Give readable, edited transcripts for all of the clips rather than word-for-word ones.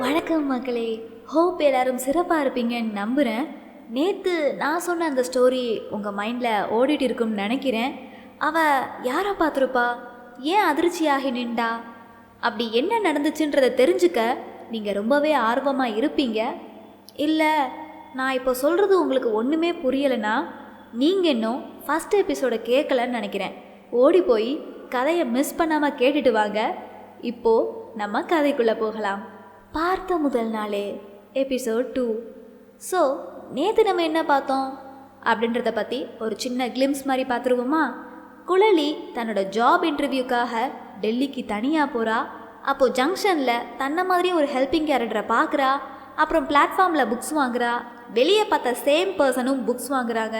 வணக்கம் மக்களே, ஹோப் எல்லாரும் சிறப்பாக இருப்பீங்கன்னு நம்புகிறேன். நேற்று நான் சொன்ன அந்த ஸ்டோரி உங்கள் மைண்டில் ஓடிட்டு இருக்கும்னு நினைக்கிறேன். அவள் யாரை பார்த்துருப்பா, ஏன் அதிர்ச்சியாகி நின்றா, அப்படி என்ன நடந்துச்சுன்றதை தெரிஞ்சுக்க நீங்கள் ரொம்பவே ஆர்வமாக இருப்பீங்க. இல்லை, நான் இப்போ சொல்கிறது உங்களுக்கு ஒன்றுமே புரியலைன்னா நீங்கள் இன்னும் ஃபஸ்ட் எபிசோடை கேட்கலன்னு நினைக்கிறேன். ஓடி போய் கதையை மிஸ் பண்ணாமல் கேட்டுட்டு வாங்க. இப்போது நம்ம கதைக்குள்ளே போகலாம். பார்த்த முதல் நாளே எபிசோட் 2. ஸோ நேற்று நம்ம என்ன பார்த்தோம் அப்படின்றத பற்றி ஒரு சின்ன கிளிம்ஸ் மாதிரி பார்த்துருவோமா? குழலி தன்னோட ஜாப் இன்டர்வியூக்காக டெல்லிக்கு தனியாக போகிறா. அப்போது ஜங்ஷனில் தன்னை மாதிரி ஒரு ஹெல்பிங் கேரக்டரை பார்க்குறா. அப்புறம் பிளாட்ஃபார்மில் புக்ஸ் வாங்குறா. வெளியே பார்த்த சேம் பர்சனும் புக்ஸ் வாங்குறாங்க.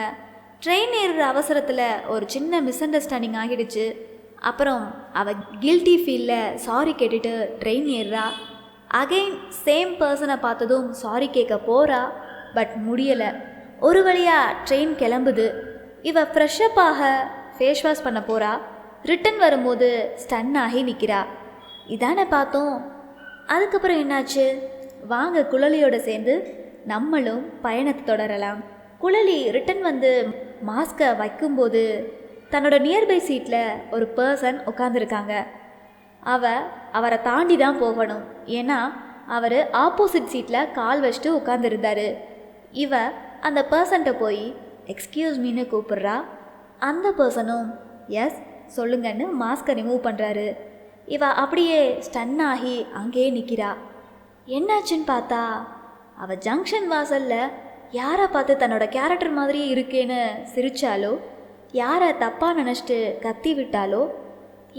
ட்ரெயின் ஏறுற அவசரத்தில் ஒரு சின்ன மிஸ் அண்டர்ஸ்டாண்டிங் ஆகிடுச்சு. அப்புறம் அவள் கில்ட்டி ஃபீலில் சாரி கேட்டுட்டு ட்ரெயின் ஏறுறா. அகெயின் சேம் பர்சனை பார்த்ததும் சாரி கேட்க போகிறா. பட் முடியலை. ஒரு வழியாக ட்ரெயின் கிளம்புது. இவள் ஃப்ரெஷ்ஷப்பாக ஃபேஸ் வாஷ் பண்ண போகிறா. ரிட்டன் வரும்போது ஸ்டன் ஆகி நிற்கிறா. இதானே பார்த்தோம். அதுக்கப்புறம் என்னாச்சு? வாங்க குழலியோடு சேர்ந்து நம்மளும் பயணத்தை தொடரலாம். குழலி ரிட்டன் வந்து மாஸ்கை வைக்கும்போது தன்னோட நியர்பை சீட்டில் ஒரு பர்சன் உட்காந்துருக்காங்க. அவரை தாண்டி தான் போகணும். ஏன்னா அவர் ஆப்போசிட் சீட்டில் கால் வச்சுட்டு உட்காந்துருந்தார். இவ அந்த பர்சன்ட்ட போய் எக்ஸ்கியூஸ் மீன்னு கூப்பிட்றா. அந்த பர்சனும் எஸ் சொல்லுங்கன்னு மாஸ்கை ரிமூவ் பண்ணுறாரு. இவ அப்படியே ஸ்டன் ஆகி அங்கேயே நிற்கிறா. என்னாச்சுன்னு பார்த்தா அவள் ஜங்ஷன் வாசலில் யாரை பார்த்து தன்னோட கேரக்டர் மாதிரியே இருக்கேன்னு சிரித்தாலோ, யாரை தப்பாக நினச்சிட்டு கத்தி விட்டாலோ,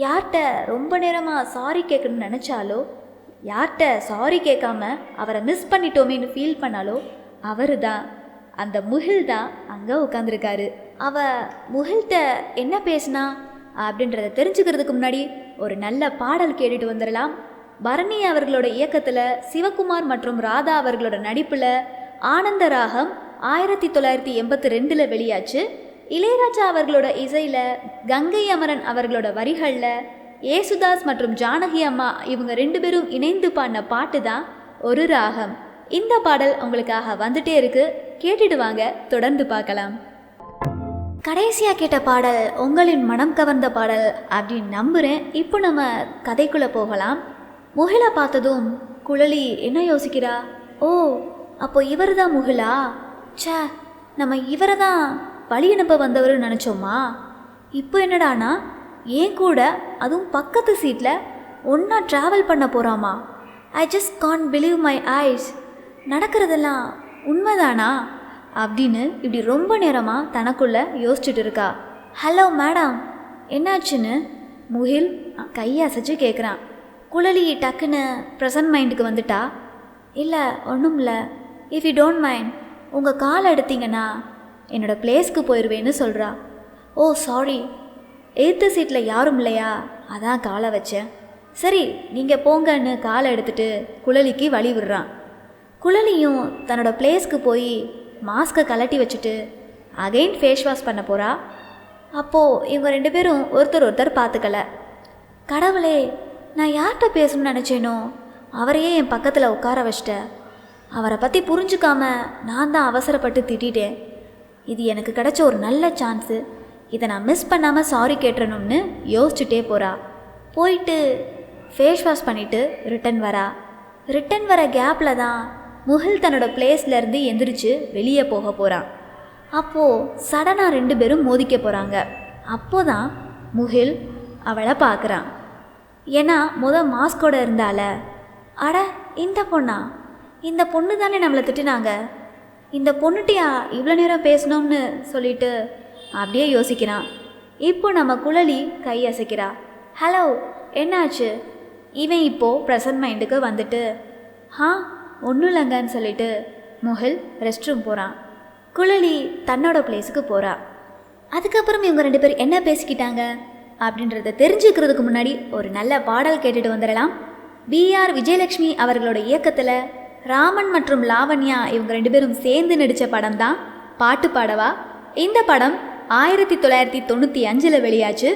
யார்கிட்ட ரொம்ப நேரமாக சாரி கேட்கணும்னு நினச்சாலோ, யார்கிட்ட சாரி கேட்காம அவரை மிஸ் பண்ணிட்டோமேன்னு ஃபீல் பண்ணாலோ அவர் தான், அந்த முகில் தான் அங்கே உட்காந்துருக்காரு. முகில்கிட்ட என்ன பேசினா அப்படின்றத தெரிஞ்சுக்கிறதுக்கு முன்னாடி ஒரு நல்ல பாடல் கேட்டுட்டு வந்துடலாம். பரணி அவர்களோட இயக்கத்தில் சிவகுமார் மற்றும் ராதா அவர்களோட நடிப்பில் ஆனந்த ராகம் 1982 வெளியாச்சு. இளையராஜா அவர்களோட இசையில் கங்கை அமரன் அவர்களோட வரிகளில் ஏசுதாஸ் மற்றும் ஜானகி அம்மா இவங்க 2 பேரும் இணைந்து பாடின பாட்டு தான் ஒரு ராகம். இந்த பாடல் உங்களுக்காக வந்துட்டே இருக்கு, கேட்டுட்டு வாங்க. தொடர்ந்து பார்க்கலாம். கடைசியாக கேட்ட பாடல் உங்களின் மனம் கவர்ந்த பாடல் அப்படின்னு நம்புகிறேன். இப்போ நம்ம கதைக்குள்ளே போகலாம். முகிலை பார்த்ததும் குழலி என்ன யோசிக்கிறா? ஓ, அப்போ இவர் தான் முகிலா? சே, நம்ம இவரை தான் வழி அனுப்ப வந்தவர்னு நினச்சோமா? இப்போ என்னடானா ஏன் கூட அதுவும் பக்கத்து சீட்டில் ஒன்றா ட்ராவல் பண்ண போகிறாமா? I just can't believe my eyes. நடக்கிறதெல்லாம் உண்மைதானா அப்படின்னு இப்படி ரொம்ப நேரமாக தனக்குள்ளே யோசிச்சுட்டு இருக்கா. ஹலோ மேடம், என்னாச்சுன்னு முகில் கையை அசைச்சு கேட்குறான். குழலி டக்குன்னு ப்ரெசன்ட் மைண்டுக்கு வந்துட்டா. இல்லை, ஒன்றும் இல்லை. இஃப் யூ டோன்ட் மைண்ட், உங்கள் காலை எடுத்தீங்கன்னா என்னோடய பிளேஸ்க்கு போயிடுவேன்னு சொல்கிறா. ஓ சாரி, எய்த்து சீட்டில் யாரும் இல்லையா, அதான் காலை வச்சேன். சரி நீங்கள் போங்கன்னு காலை எடுத்துகிட்டு குழலிக்கு வழி விடுறான். குழலியும் தன்னோட பிளேஸ்க்கு போய் மாஸ்கை கலட்டி வச்சுட்டு அகைன் ஃபேஸ் வாஷ் பண்ண போகிறா. அப்போது இவங்க 2 பேரும் ஒருத்தர் பார்த்துக்கல. கடவுளே, நான் யார்கிட்ட பேசணும்னு நினச்சேனோ அவரையே என் பக்கத்தில் உட்கார வச்சிட்டேன். அவரை பற்றி புரிஞ்சுக்காம நான் தான் அவசரப்பட்டு திட்டேன். இது எனக்கு கிடைச்ச ஒரு நல்ல சான்ஸு. இதை நான் மிஸ் பண்ணாமல் சாரி கேட்டுறணும்னு யோசிச்சுட்டே போகிறா. போயிட்டு ஃபேஸ் வாஷ் பண்ணிவிட்டு ரிட்டன் வர கேப்பில் தான் முகில் தன்னோட பிளேஸ்லேருந்து எந்திரிச்சு வெளியே போக போகிறான். அப்போது சடனாக 2 பேரும் மோதிக்க போகிறாங்க. அப்போதான் முகில் அவளை பார்க்குறான். ஏன்னா மாஸ்கோட இருந்தால, அட இந்த பொண்ணா, இந்த பொண்ணு தானே நம்மளை திட்டினாங்க, இந்த பொண்ணுட்டியா இவ்வளோ நேரம் பேசணும்னு சொல்லிட்டு அப்படியே யோசிக்கிறான். இப்போ நம்ம குழலி கை அசைக்கிறா. ஹலோ, என்னாச்சு? இவன் இப்போது ப்ரெசன்ட் மைண்டுக்கு வந்துட்டு ஒன்றும் இல்லைங்கன்னு சொல்லிட்டு முகில் ரெஸ்ட் ரூம் போகிறான். குழலி தன்னோட பிளேஸுக்கு போகிறா. அதுக்கப்புறம் இவங்க 2 பேர் என்ன பேசிக்கிட்டாங்க அப்படின்றத தெரிஞ்சுக்கிறதுக்கு முன்னாடி ஒரு நல்ல பாடல் கேட்டுட்டு வந்துடலாம். BR விஜயலட்சுமி அவர்களோட இயக்கத்தில் ராமன் மற்றும் லாவண்யா இவங்க 2 பேரும் சேர்ந்து நடித்த படம் தான் பாட்டு பாடவா. இந்த படம் 1995 வெளியாச்சு.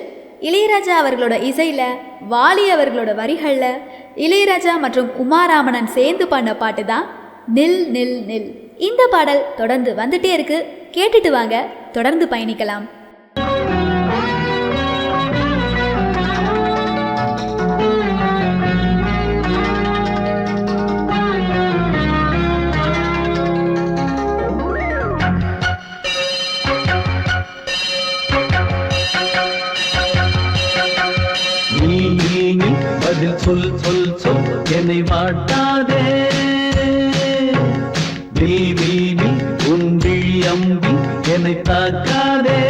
இளையராஜா அவர்களோட இசையில், வாலி அவர்களோட வரிகளில் இளையராஜா மற்றும் உமாராமணன் சேர்ந்து பாடின பாட்டு தான் நில் நில் நில். இந்த பாடல் தொடர்ந்து வந்துட்டே இருக்கு, கேட்டுட்டு வாங்க, தொடர்ந்து பயணிக்கலாம். சொல் சொல் சொல் என்னை வாட்டாதே, வீவி உன் விழி அம்பி என்னை தாக்காதே,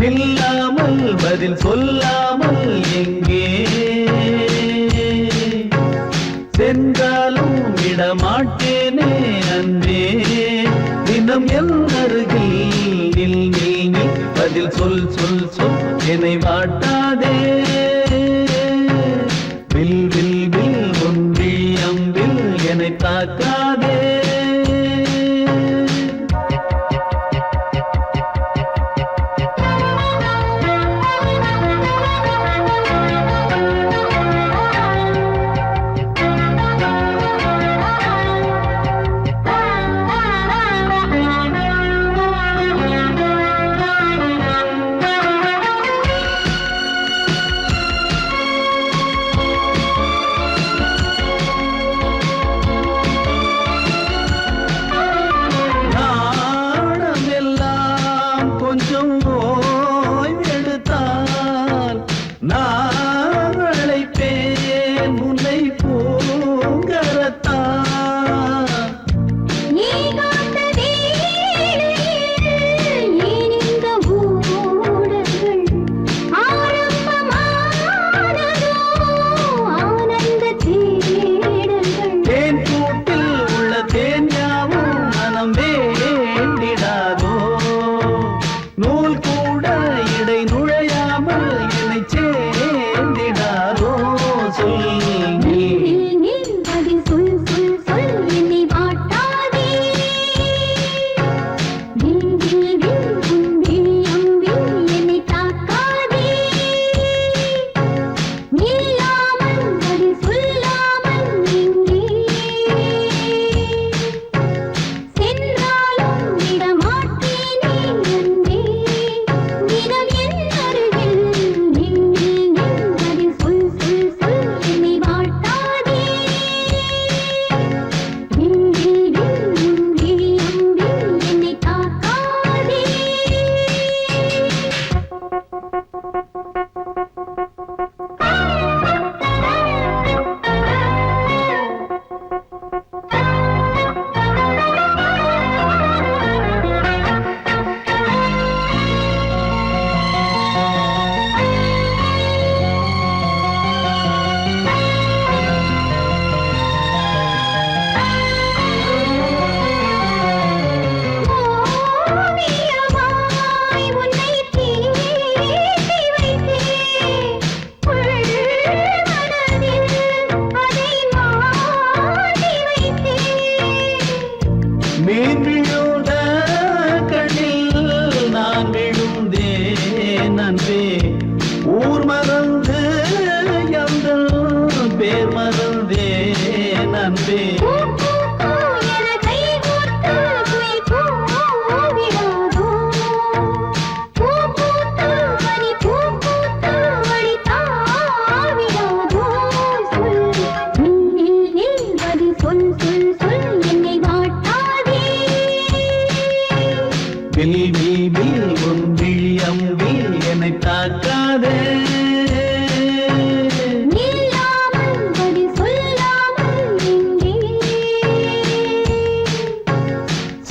இல்லாமல் பதில் சொல்லாமல் எங்கே சென்றாலும் விடமாட்டேனே அன்பே, தினம் என் அருகில் நில் நில் நில், பதில் சொல் சொல் சொல் என்னை வாட்டாதே, வில் வில் வில் உன் விழி அம்பில் என்னை தாக்காதே.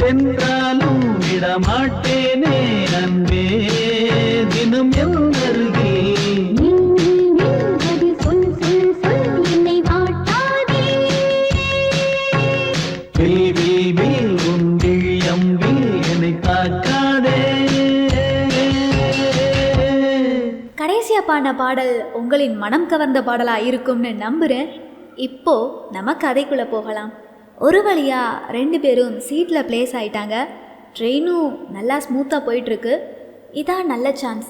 சென்றாலும் விடமாட்டேனே அன்பே, தினம் எந்தருகே கடைசியா பாடின பாடல் உங்களின் மனம் கவர்ந்த பாடலா இருக்கும்னு நம்புறேன். இப்போ நம்ம கதைக்குள்ள போகலாம். ஒரு வழியாக 2 பேரும் சீட்டில் பிளேஸ் ஆகிட்டாங்க. ட்ரெயினும் நல்லா ஸ்மூத்தாக போயிட்டுருக்கு. இதான் நல்ல சான்ஸ்.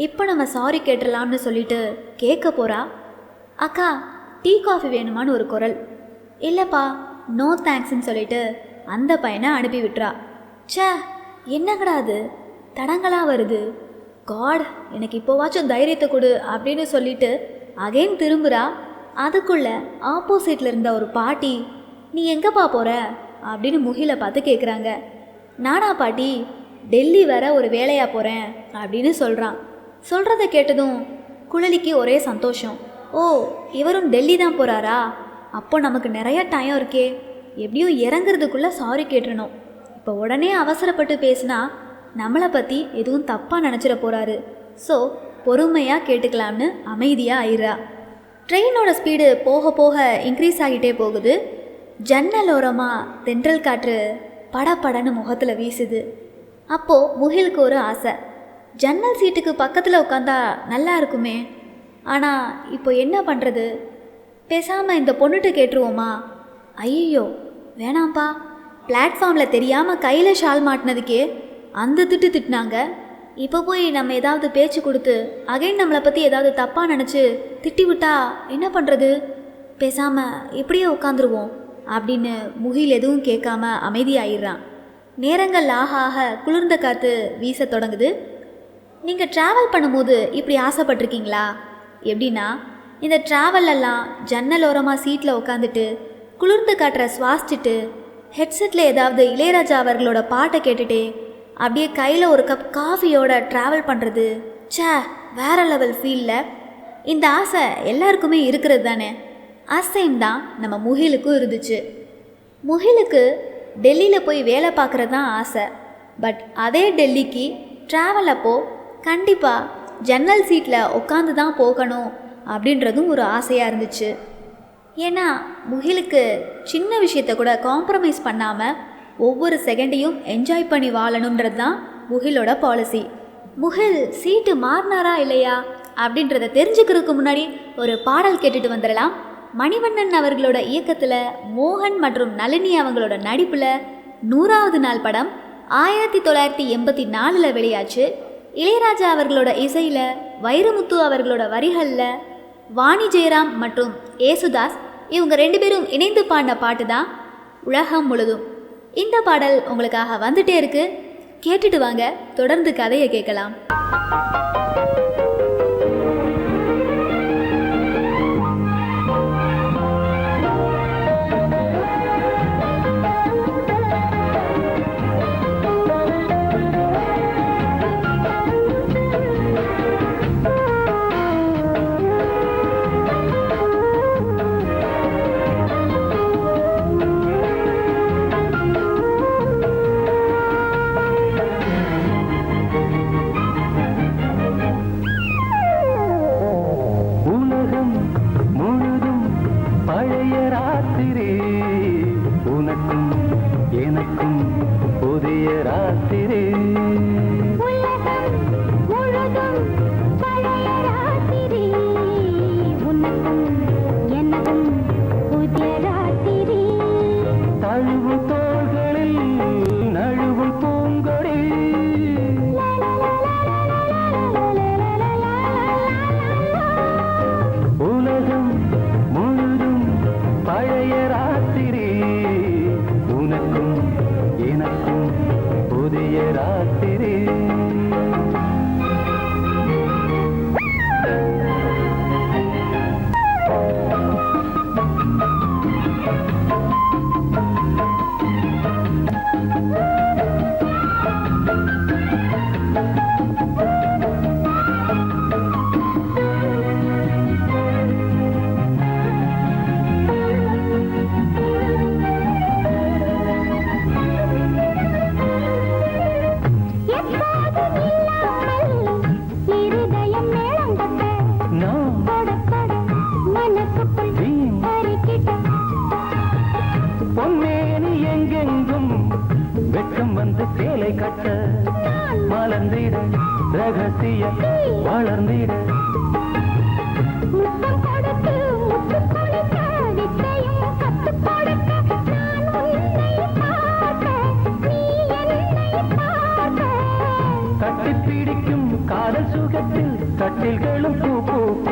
இப்போ நம்ம சாரி கேட்டுடலாம்னு சொல்லிட்டு கேட்க போகிறா. அக்கா டீ காஃபி வேணுமான்னு ஒரு குரல். இல்லைப்பா நோ தேங்க்ஸ்ன்னு சொல்லிட்டு அந்த பையனை அனுப்பி விட்டுறா. ச்சே என்னங்கடா அது தடங்களாக வருது, காட் எனக்கு இப்போவாச்சும் தைரியத்தை கொடு அப்படின்னு சொல்லிட்டு அகைன் திரும்புகிறா. அதுக்குள்ளே ஆப்போசிட்டில் இருந்த ஒரு பாட்டி, நீ எங்கேப்பா போகிற அப்படின்னு முகிலை பார்த்து கேட்குறாங்க. நானா பாட்டி, டெல்லி வர ஒரு வேலையாக போகிறேன் அப்படின்னு சொல்கிறான். சொல்கிறத கேட்டதும் குழலிக்கு ஒரே சந்தோஷம். ஓ இவரும் டெல்லி தான் போகிறாரா, அப்போ நமக்கு நிறைய டைம் இருக்கே, எப்படியும் இறங்குறதுக்குள்ளே சாரி கேட்டுறணும். இப்போ உடனே அவசரப்பட்டு பேசினா நம்மளை பற்றி எதுவும் தப்பாக நினச்சிட போகிறாரு. ஸோ பொறுமையாக கேட்டுக்கலாம்னு அமைதியாக ஆயிடுறா. ட்ரெயினோட ஸ்பீடு போக போக இன்க்ரீஸ் ஆகிட்டே போகுது. ஜன்னல் ஓரமாக தென்றல் காற்று படப்படன்னு முகத்தில் வீசுது. அப்போது முகிலுக்கு ஒரு ஆசை, ஜன்னல் சீட்டுக்கு பக்கத்தில் உட்காந்தா நல்லா இருக்குமே. ஆனால் இப்போ என்ன பண்ணுறது, பேசாமல் இந்த பொண்ணுகிட்ட கேட்டுருவோமா? ஐயோ வேணாம்ப்பா, பிளாட்ஃபார்மில் தெரியாமல் கையில் ஷால் மாட்டினதுக்கே அந்த திட்டினாங்க. இப்போ போய் நம்ம ஏதாவது பேச்சு கொடுத்து அகைன் நம்மளை பற்றி ஏதாவது தப்பாக நினச்சி திட்டி விட்டா என்ன பண்ணுறது, பேசாமல் இப்படியே உட்காந்துருவோம் அப்படின்னு முகில் எதுவும் கேட்காம அமைதியாயிடுறான். நேரங்கள் ஆக ஆக குளிர்ந்த காற்று வீச தொடங்குது. நீங்கள் ட்ராவல் பண்ணும்போது இப்படி ஆசைப்பட்டிருக்கீங்களா? எப்படின்னா இந்த ட்ராவலெல்லாம் ஜன்னல் ஓரமாக சீட்டில் உட்காந்துட்டு குளிர்ந்த காற்றை சுவாசிச்சுட்டு ஹெட்செட்டில் ஏதாவது இளையராஜா அவர்களோட பாட்டை கேட்டுட்டு அப்படியே கையில் ஒரு கப் காஃபியோட ட்ராவல் பண்ணுறது, சே வேற லெவல் ஃபீலில். இந்த ஆசை எல்லாருக்குமே இருக்கிறது தானே. ஆசையும் தான் நம்ம முகிலுக்கும் இருந்துச்சு. முகிலுக்கு டெல்லியில் போய் வேலை பார்க்குறது தான் ஆசை. பட் அதே டெல்லிக்கு ட்ராவல் அப்போது கண்டிப்பாக ஜன்னல் சீட்டில் உட்காந்து தான் போகணும் அப்படின்றதும் ஒரு ஆசையாக இருந்துச்சு. ஏன்னா முகிலுக்கு சின்ன விஷயத்தை கூட காம்ப்ரமைஸ் பண்ணாமல் ஒவ்வொரு செகண்டையும் என்ஜாய் பண்ணி வாழணுன்றது தான் முகிலோட பாலிசி. முகில் சீட்டு மாறினாரா இல்லையா அப்படின்றத தெரிஞ்சுக்கிறதுக்கு முன்னாடி ஒரு பாடல் கேட்டுட்டு வந்துடலாம். மணிவண்ணன் அவர்களோட இயக்கத்தில் மோகன் மற்றும் நளினி அவங்களோட நடிப்பில் 100வது நாள் படம் 1984 வெளியாச்சு. இளையராஜா அவர்களோட இசையில் வைரமுத்து அவர்களோட வரிகளில் வாணி ஜெயராம் மற்றும் ஏசுதாஸ் இவங்க 2 பேரும் இணைந்து பாடின பாட்டு தான் உலகம் முழுதும். இந்த பாடல் உங்களுக்காக வந்துட்டே இருக்கு, கேட்டுட்டு வாங்க, தொடர்ந்து கதையை கேட்கலாம். காதல் சுகத்தில் கட்டில்களும் பூ பூக்க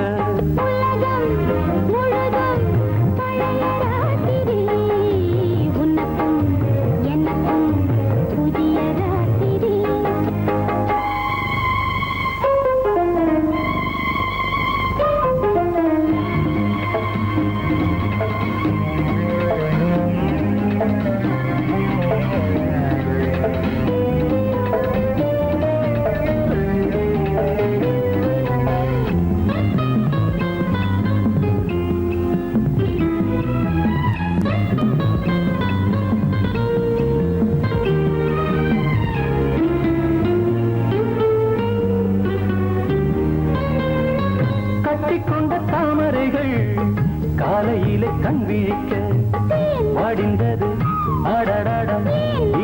கட்டிக்கொண்ட தாமரைகள் காலையிலே கண் விழிக்க வாடிந்தது ஆடடாடம்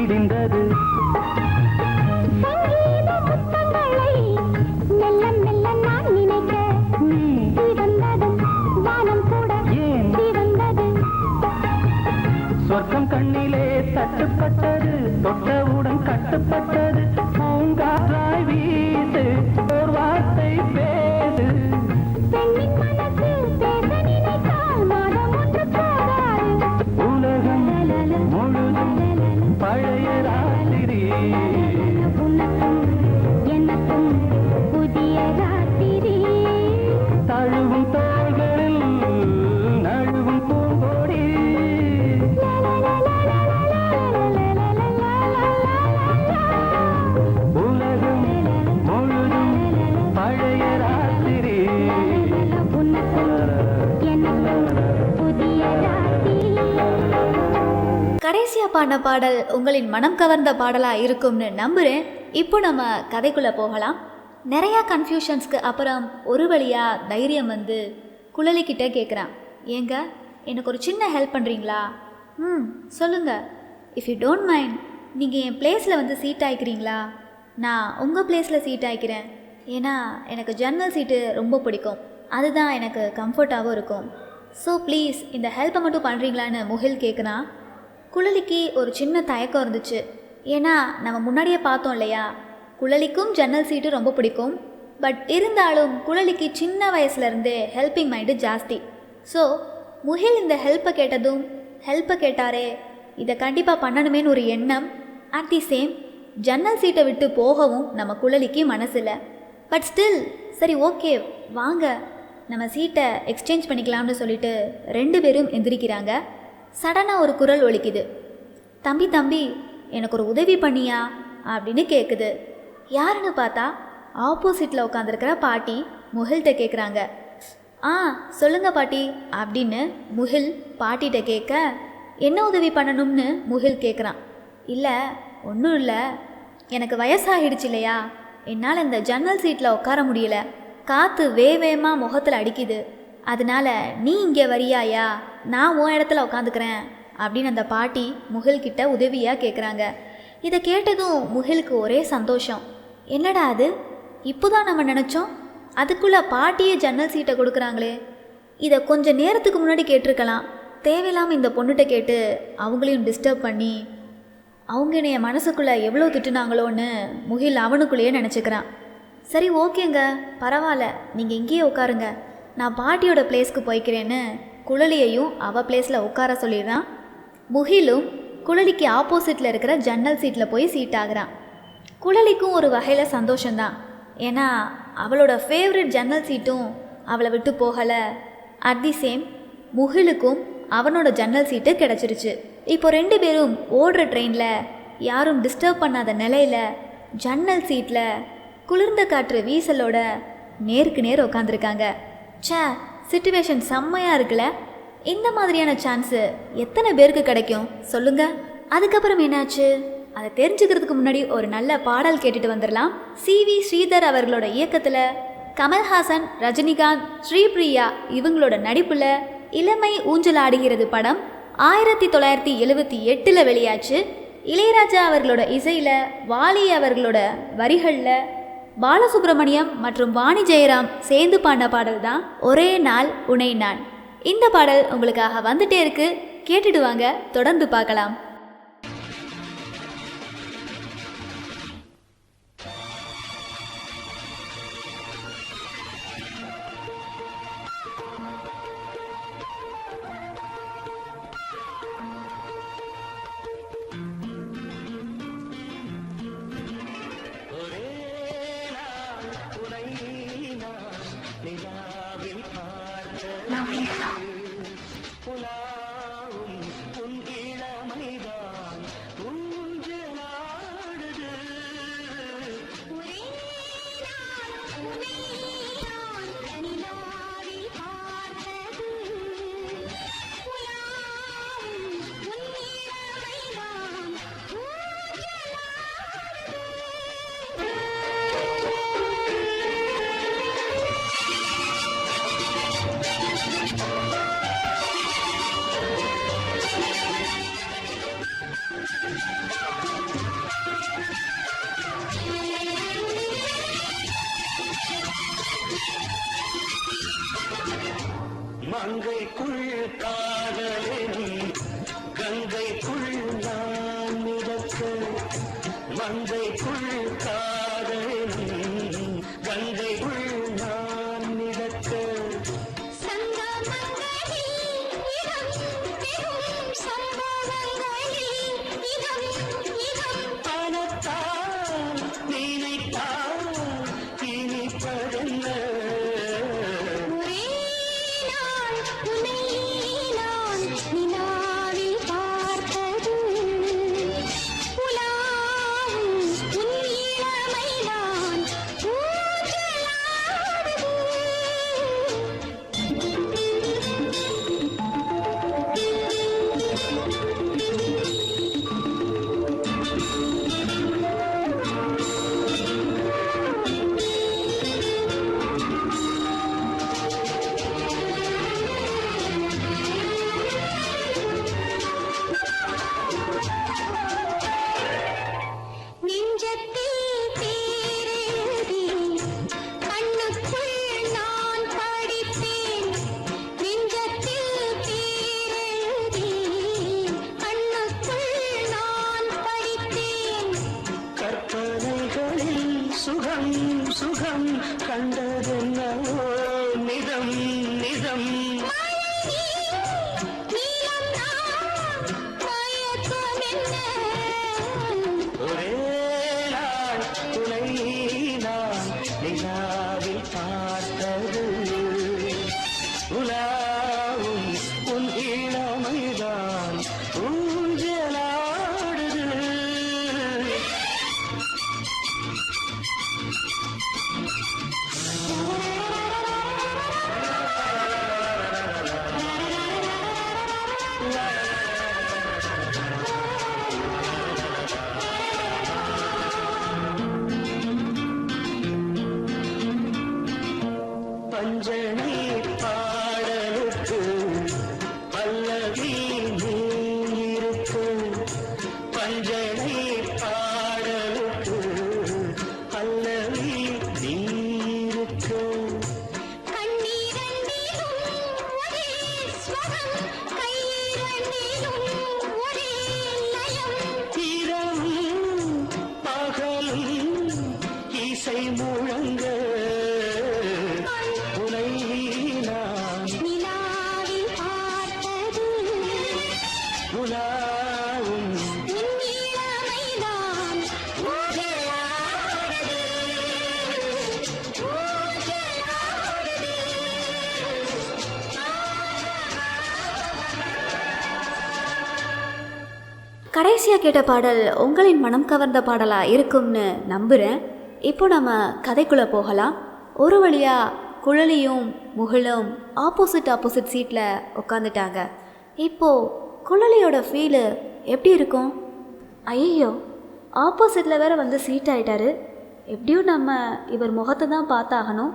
இடிந்தது சொர்க்கம் கண்ணிலே தட்டுப்பட்டது தொட்டவுடன் கட்டுப்பட்டது பூங்காற்றாய் வீசு ஒரு வார்த்தை பேசு உலகம் முழுதும் பழைய ராத்திரி தழுவும் தோள்களில் நழுவும் பூங்கோடி உலகம் முழுதும் பழைய ராத்திரி கடைசியா பாடின பாடல் உங்களின் மனம் கவர்ந்த பாடலா இருக்கும்னு நம்புறேன். இப்போ நம்ம கதைக்குள்ள போகலாம். நிறையா கன்ஃபியூஷன்ஸ்க்கு அப்புறம் ஒரு வழியா தைரியம் வந்து குழலிக்கிட்ட கேட்குறான், ஏங்க எனக்கு ஒரு சின்ன ஹெல்ப் பண்ணுறீங்களா? சொல்லுங்க. இஃப் யூ டோன்ட் மைண்ட், நீங்கள் என் பிளேஸில் வந்து சீட் ஆகிக்கிறீங்களா? நான் உங்கள் பிளேஸில் சீட் ஆகிக்கிறேன். ஏன்னா எனக்கு ஜன்னல் சீட்டு ரொம்ப பிடிக்கும், அதுதான் எனக்கு கம்ஃபர்ட்டாகவும் இருக்கும். ஸோ ப்ளீஸ் இந்த ஹெல்ப்பை மட்டும் பண்ணுறீங்களான்னு முகில் கேட்குறான். குழலிக்கு ஒரு சின்ன தயக்கம் இருந்துச்சு. ஏன்னா நம்ம முன்னாடியே பார்த்தோம் இல்லையா, குழலிக்கும் ஜன்னல் சீட்டு ரொம்ப பிடிக்கும். பட் இருந்தாலும் குழலிக்கு சின்ன வயசுலேருந்தே ஹெல்பிங் மைண்டு ஜாஸ்தி. ஸோ முகில் இந்த ஹெல்ப்பை கேட்டாரே, இதை கண்டிப்பாக பண்ணணுமேனு ஒரு எண்ணம். அட் தி சேம் ஜன்னல் சீட்டை விட்டு போகவும் நம்ம குழலிக்கு மனசில்லை. பட் ஸ்டில் சரி ஓகே வாங்க நம்ம சீட்டை எக்ஸ்சேஞ்ச் பண்ணிக்கலாம்னு சொல்லிட்டு 2 பேரும் எந்திரிக்கிறாங்க. சடனாக ஒரு குரல் ஒலிக்குது, தம்பி எனக்கு ஒரு உதவி பண்ணியா அப்படின்னு கேட்குது. யாருன்னு பார்த்தா ஆப்போசிட்டில் உட்காந்துருக்கிற பாட்டி முகில்கிட்ட கேட்குறாங்க. சொல்லுங்க பாட்டி அப்படின்னு முகில் பாட்டிகிட்ட கேட்க, என்ன உதவி பண்ணணும்னு முகில் கேட்குறான். இல்லை ஒன்றும் இல்லை, எனக்கு வயசாகிடுச்சு இல்லையா, என்னால் இந்த ஜன்னல் சீட்டில் உட்கார முடியல, காற்று வேகமாக முகத்தில் அடிக்குது, அதனால நீ இங்கே வரியாயா, நான் உன் இடத்துல உட்காந்துக்கிறேன் அப்படின்னு அந்த பாட்டி முகில்கிட்ட உதவியாக கேட்குறாங்க. இதை கேட்டதும் முகிலுக்கு ஒரே சந்தோஷம். என்னடா அது, இப்போதான் நம்ம நினச்சோம், அதுக்குள்ளே பாட்டியே ஜன்னல் சீட்டை கொடுக்குறாங்களே, இதை கொஞ்சம் நேரத்துக்கு முன்னாடி கேட்டிருக்கலாம். தேவையில்லாமல் இந்த பொண்ணுகிட்ட கேட்டு அவங்களையும் டிஸ்டர்ப் பண்ணி அவங்க என்னைய மனசுக்குள்ளே எவ்வளோ திட்டுனாங்களோன்னு முகில் அவனுக்குள்ளேயே நினச்சிக்கிறான். சரி ஓகேங்க பரவாயில்ல, நீங்கள் இங்கேயே உட்காருங்க, நான் பாட்டியோட பிளேஸ்க்கு போய்க்கிறேன்னு குழலியையும் அவள் பிளேஸில் உட்கார சொல்லிடுறான். முகிலும் குழலிக்கு ஆப்போசிட்டில் இருக்கிற ஜன்னல் சீட்டில் போய் சீட் ஆகுறான். குழலிக்கும் ஒரு வகையில் சந்தோஷந்தான், ஏன்னா அவளோட ஃபேவரட் ஜன்னல் சீட்டும் அவளை விட்டு போகலை. அட் தி சேம் முகிலுக்கும் அவனோட ஜன்னல் சீட்டு கிடச்சிருச்சு. இப்போ 2 பேரும் ஓடுற ட்ரெயினில் யாரும் டிஸ்டர்ப் பண்ணாத நிலையில் ஜன்னல் சீட்டில் குளிர்ந்த காற்று வீசலோட நேருக்கு நேர் உட்காந்துருக்காங்க. சிச்சுவேஷன் செம்மையாக இருக்குல்ல. இந்த மாதிரியான சான்ஸு எத்தனை பேருக்கு கிடைக்கும் சொல்லுங்க. அதுக்கப்புறம் என்னாச்சு அதை தெரிஞ்சுக்கிறதுக்கு முன்னாடி ஒரு நல்ல பாடல் கேட்டுட்டு வந்துடலாம். CV ஸ்ரீதர் அவர்களோட இயக்கத்தில் கமல்ஹாசன், ரஜினிகாந்த், ஸ்ரீபிரியா இவங்களோட நடிப்புல இளமை ஊஞ்சலாடுகிறது படம் 1978 வெளியாச்சு. இளையராஜா அவர்களோட இசையில், வாலி அவர்களோட வரிகளில் பாலசுப்ரமணியம் மற்றும் வாணி ஜெயராம் சேர்ந்து பாடின பாடல் தான் ஒரே நாள் உனை நான். இந்த பாடல் உங்களுக்காக வந்துட்டே இருக்கு, கேட்டுட்டு வாங்க, தொடர்ந்து பார்க்கலாம். மங்கைக்குள் காதலின் கங்கைக்குள் நான் மிதக்க மங்கைக்குள் காதலின் கங்கைக்குள் நான் மிதக்க பணத்தால் நினைத்தால் இனிப்பதென்ன சுகம் சுகம் கண்டதென்னவோ நிதம் நிதம் ஒரே நாள் துணை நான் நிலாவில் பார்த்தது உலாவும் உன் இளமைதான் ஊஞ்சலாடுது பஞ்சனை பாடலுக்கு பல்லவி நீ இருக்கு பஞ்சனை பாடலுக்கு பல்லவி நீ இருக்கு இரவும் பகலும் இசை முழங்க உனை நான் உலாவும் கடைசியாக கேட்ட பாடல் உங்களின் மனம் கவர்ந்த பாடலாக இருக்கும்னு நம்புகிறேன். இப்போ நம்ம கதைக்குள்ளே போகலாம். ஒரு வழியாக குழலியும் முகிலும் ஆப்போசிட் சீட்டில் உட்காந்துட்டாங்க. இப்போது குழலியோட ஃபீலு எப்படி இருக்கும்? ஐயோ, ஆப்போசிட்டில் வேற வந்து சீட் ஆகிட்டாரு. எப்படியும் நம்ம இவர் முகத்தை தான் பார்த்தாகணும்.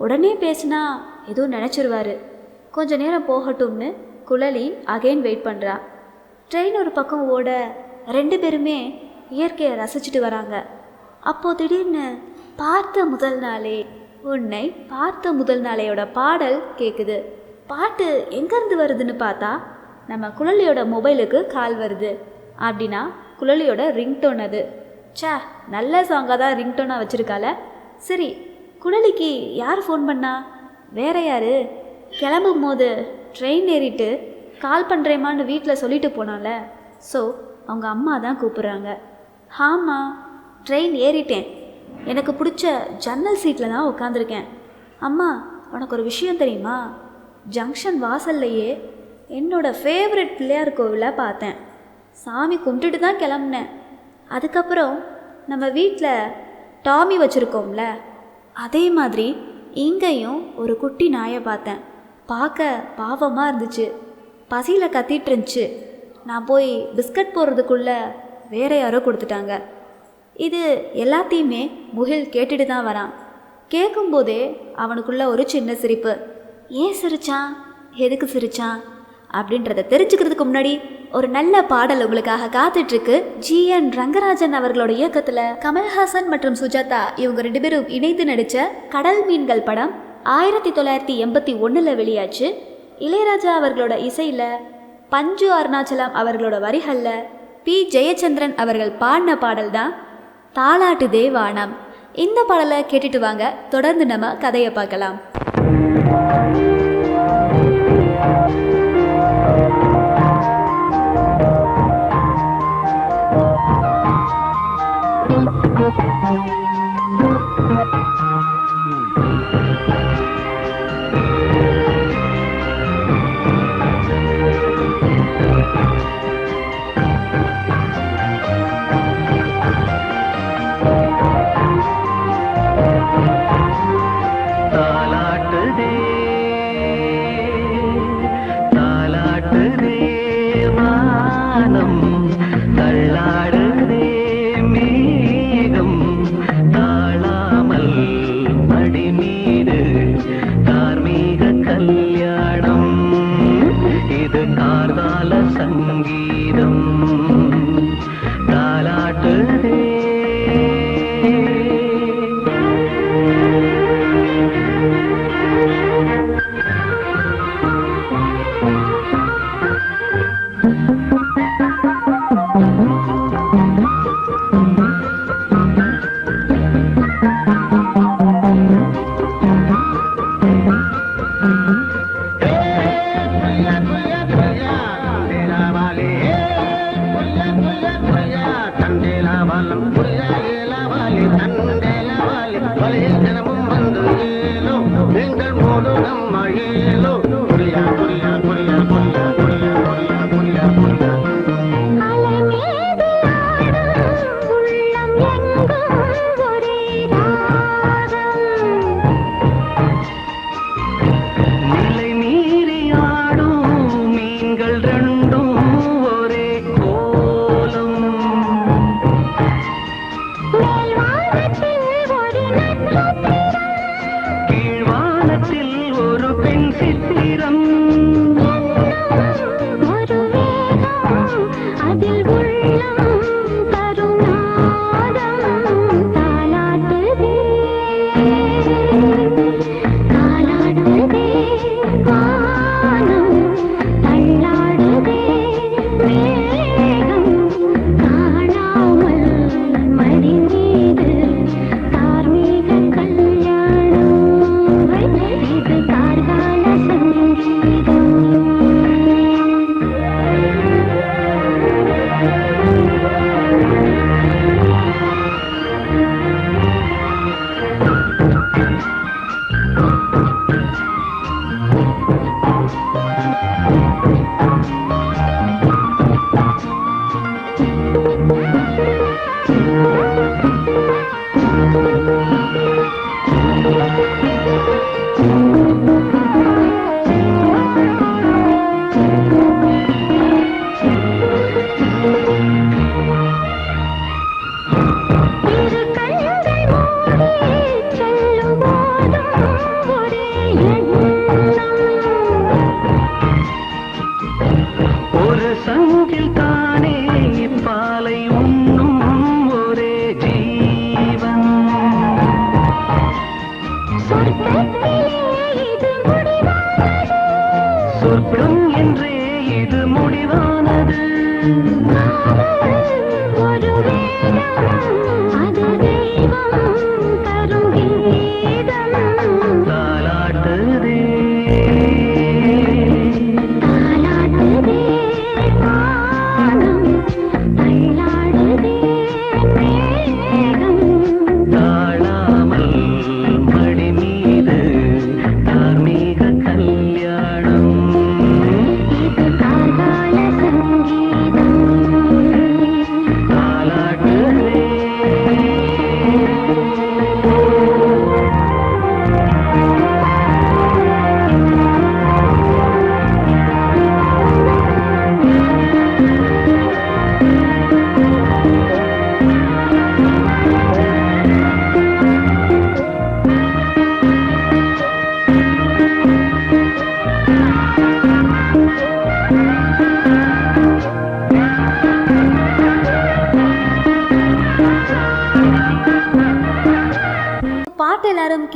உடனே பேசினா எதுவும் நினச்சிருவார். கொஞ்ச நேரம் போகட்டும்னு குழலி அகைன் வெயிட் பண்ணுறா. ட்ரெயின் ஒரு பக்கம் ஓட 2 பேருமே இயற்கையை ரசிச்சுட்டு வராங்க. அப்போது திடீர்னு பார்த்த முதல் நாளே உன்னை பார்த்த முதல் நாளையோட பாடல் கேட்குது. பாட்டு எங்கேருந்து வருதுன்னு பார்த்தா நம்ம குழலியோட மொபைலுக்கு கால் வருது. அப்படின்னா குழலியோட ரிங்டோன் அது. நல்ல சாங்காக தான் ரிங்டோனாக வச்சுருக்கால. சரி, குழலிக்கு யார் ஃபோன் பண்ணா? வேற யார்? கிளம்பும் போது ட்ரெயின் ஏறிட்டு கால் பண்ணுறேம்மான்னு வீட்டில் சொல்லிட்டு போனால. ஸோ அவங்க அம்மா தான் கூப்பிட்றாங்க. ஆமாம், ட்ரெயின் ஏறிட்டேன். எனக்கு பிடிச்ச ஜன்னல் சீட்டில் தான் உட்காந்துருக்கேன். அம்மா, உனக்கு ஒரு விஷயம் தெரியுமா? ஜங்ஷன் வாசல்லையே என்னோடய ஃபேவரட் பிள்ளையார் கோவிலை பார்த்தேன். சாமி கும்பிட்டுட்டு தான் கிளம்புனேன். அதுக்கப்புறம் நம்ம வீட்டில் டாமி வச்சுருக்கோம்ல, அதே மாதிரி இங்கேயும் ஒரு குட்டி நாயை பார்த்தேன். பார்க்க பாவமாக இருந்துச்சு. பசியில் கத்திட்டு இருந்துச்சு. நான் போய் பிஸ்கட் போடுறதுக்குள்ளே வேற யாரோ கொடுத்துட்டாங்க. இது எல்லாத்தையுமே முகில் கேட்டுட்டு தான் வரான். கேட்கும்போதே அவனுக்குள்ள ஒரு சின்ன சிரிப்பு. ஏன் சிரிச்சான், எதுக்கு சிரிச்சான் அப்படின்றத தெரிஞ்சுக்கிறதுக்கு முன்னாடி ஒரு நல்ல பாடல் உங்களுக்காக காத்துட்ருக்கு. GN ரங்கராஜன் அவர்களோட இயக்கத்தில் கமல்ஹாசன் மற்றும் சுஜாதா இவங்க 2 பேரும் இணைந்து நடித்த கடல் மீன்கள் படம் 1981 வெளியாச்சு. இளையராஜா அவர்களோட இசையில், பஞ்சு அருணாச்சலம் அவர்களோட வரிகளில் பி ஜெயச்சந்திரன் அவர்கள் பாடின பாடல் தான் தாலாட்டுதே வானம். இந்த பாடலை கேட்டுட்டு வாங்க, தொடர்ந்து நம்ம கதையை பார்க்கலாம்.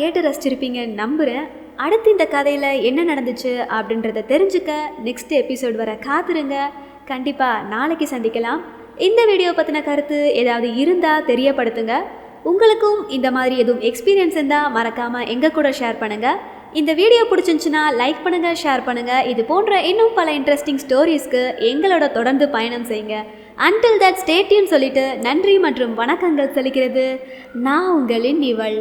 கேட்டு ரசிச்சிருப்பீங்கன்னு நம்புகிறேன். அடுத்து இந்த கதையில் என்ன நடந்துச்சு அப்படின்றத தெரிஞ்சுக்க நெக்ஸ்ட் எபிசோட் வர காத்துருங்க. கண்டிப்பாக நாளைக்கு சந்திக்கலாம். இந்த வீடியோ பற்றின கருத்து ஏதாவது இருந்தால் தெரியப்படுத்துங்க. உங்களுக்கும் இந்த மாதிரி எதுவும் எக்ஸ்பீரியன்ஸ் இருந்தால் மறக்காமல் எங்கள் கூட ஷேர் பண்ணுங்கள். இந்த வீடியோ பிடிச்சிருந்துச்சுன்னா லைக் பண்ணுங்கள், ஷேர் பண்ணுங்கள். இது போன்ற இன்னும் பல இன்ட்ரெஸ்டிங் ஸ்டோரிஸ்க்கு எங்களோட தொடர்ந்து பயணம் செய்யுங்க. அன்டில் தட் ஸ்டே டியூன் சொல்லிட்டு நன்றி மற்றும் வணக்கங்கள் சொல்லிக்கிறது நான் உங்களின் இவள்.